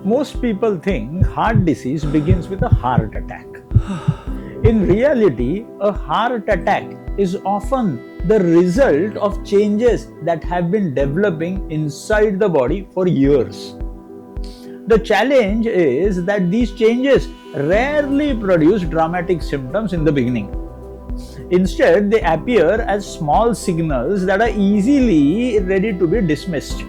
Most people think heart disease begins with a heart attack. In reality, a heart attack is often the result of changes that have been developing inside the body for years. The challenge is that these changes rarely produce dramatic symptoms in the beginning. Instead, they appear as small signals that are easily ready to be dismissed,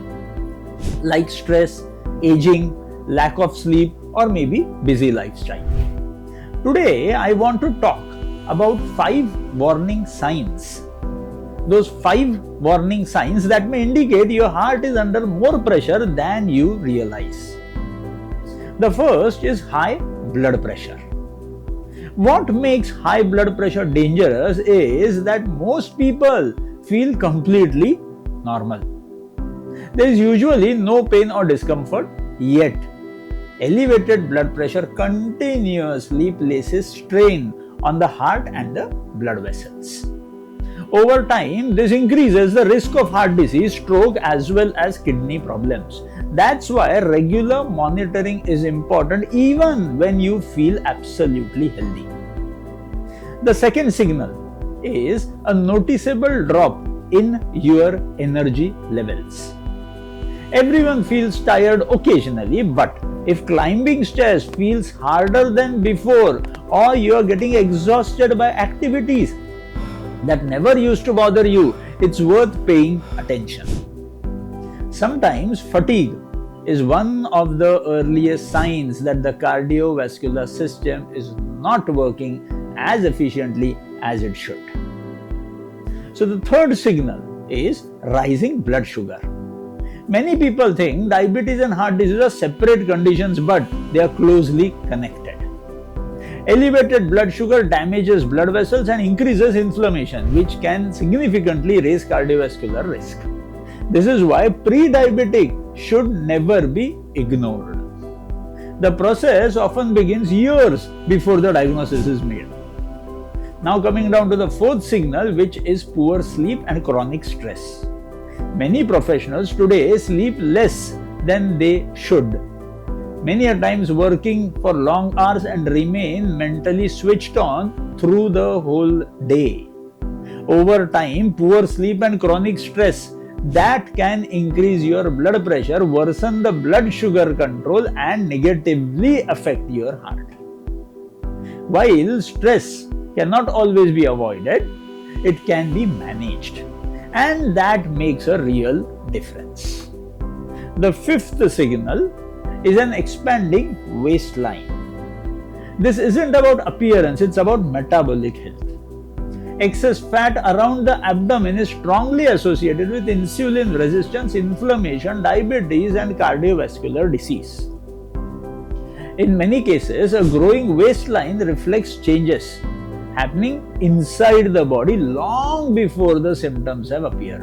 like stress, aging, lack of sleep, or maybe busy lifestyle. Today, I want to talk about 5 warning signs. Those 5 warning signs that may indicate your heart is under more pressure than you realize. The first is high blood pressure. What makes high blood pressure dangerous is that most people feel completely normal. There is usually no pain or discomfort, yet elevated blood pressure continuously places strain on the heart and the blood vessels. Over time, this increases the risk of heart disease, stroke, as well as kidney problems. That's why regular monitoring is important even when you feel absolutely healthy. The second signal is a noticeable drop in your energy levels. Everyone feels tired occasionally, but if climbing stairs feels harder than before, or you are getting exhausted by activities that never used to bother you, it's worth paying attention. Sometimes fatigue is one of the earliest signs that the cardiovascular system is not working as efficiently as it should. So the third signal is rising blood sugar. Many people think diabetes and heart disease are separate conditions, but they are closely connected. Elevated blood sugar damages blood vessels and increases inflammation, which can significantly raise cardiovascular risk. This is why pre-diabetic should never be ignored. The process often begins years before the diagnosis is made. Now coming down to the fourth signal, which is poor sleep and chronic stress. Many professionals today sleep less than they should, many a times working for long hours and remain mentally switched on through the whole day. Over time, poor sleep and chronic stress that can increase your blood pressure, worsen the blood sugar control, and negatively affect your heart. While stress cannot always be avoided, it can be managed, and that makes a real difference. The fifth signal is an expanding waistline. This isn't about appearance, it's about metabolic health. Excess fat around the abdomen is strongly associated with insulin resistance, inflammation, diabetes, and cardiovascular disease. In many cases, a growing waistline reflects changes happening inside the body long before the symptoms have appeared.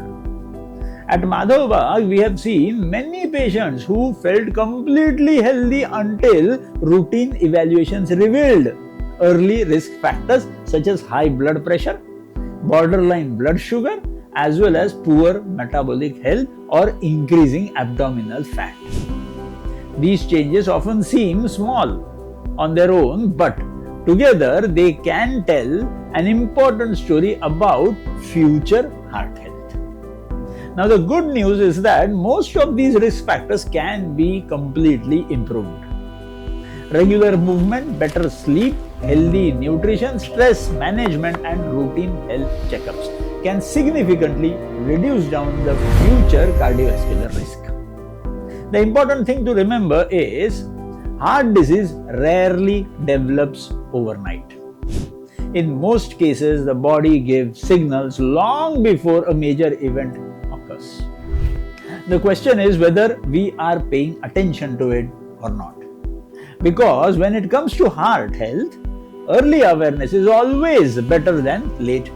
At Madhavbaug, we have seen many patients who felt completely healthy until routine evaluations revealed early risk factors such as high blood pressure, borderline blood sugar, as well as poor metabolic health or increasing abdominal fat. These changes often seem small on their own, but together they can tell an important story about future heart health. Now the good news is that most of these risk factors can be completely improved. Regular movement, better sleep, healthy nutrition, stress management, and routine health checkups can significantly reduce down the future cardiovascular risk. The important thing to remember is heart disease rarely develops overnight. In most cases, the body gives signals long before a major event occurs. The question is whether we are paying attention to it or not. Because when it comes to heart health, early awareness is always better than late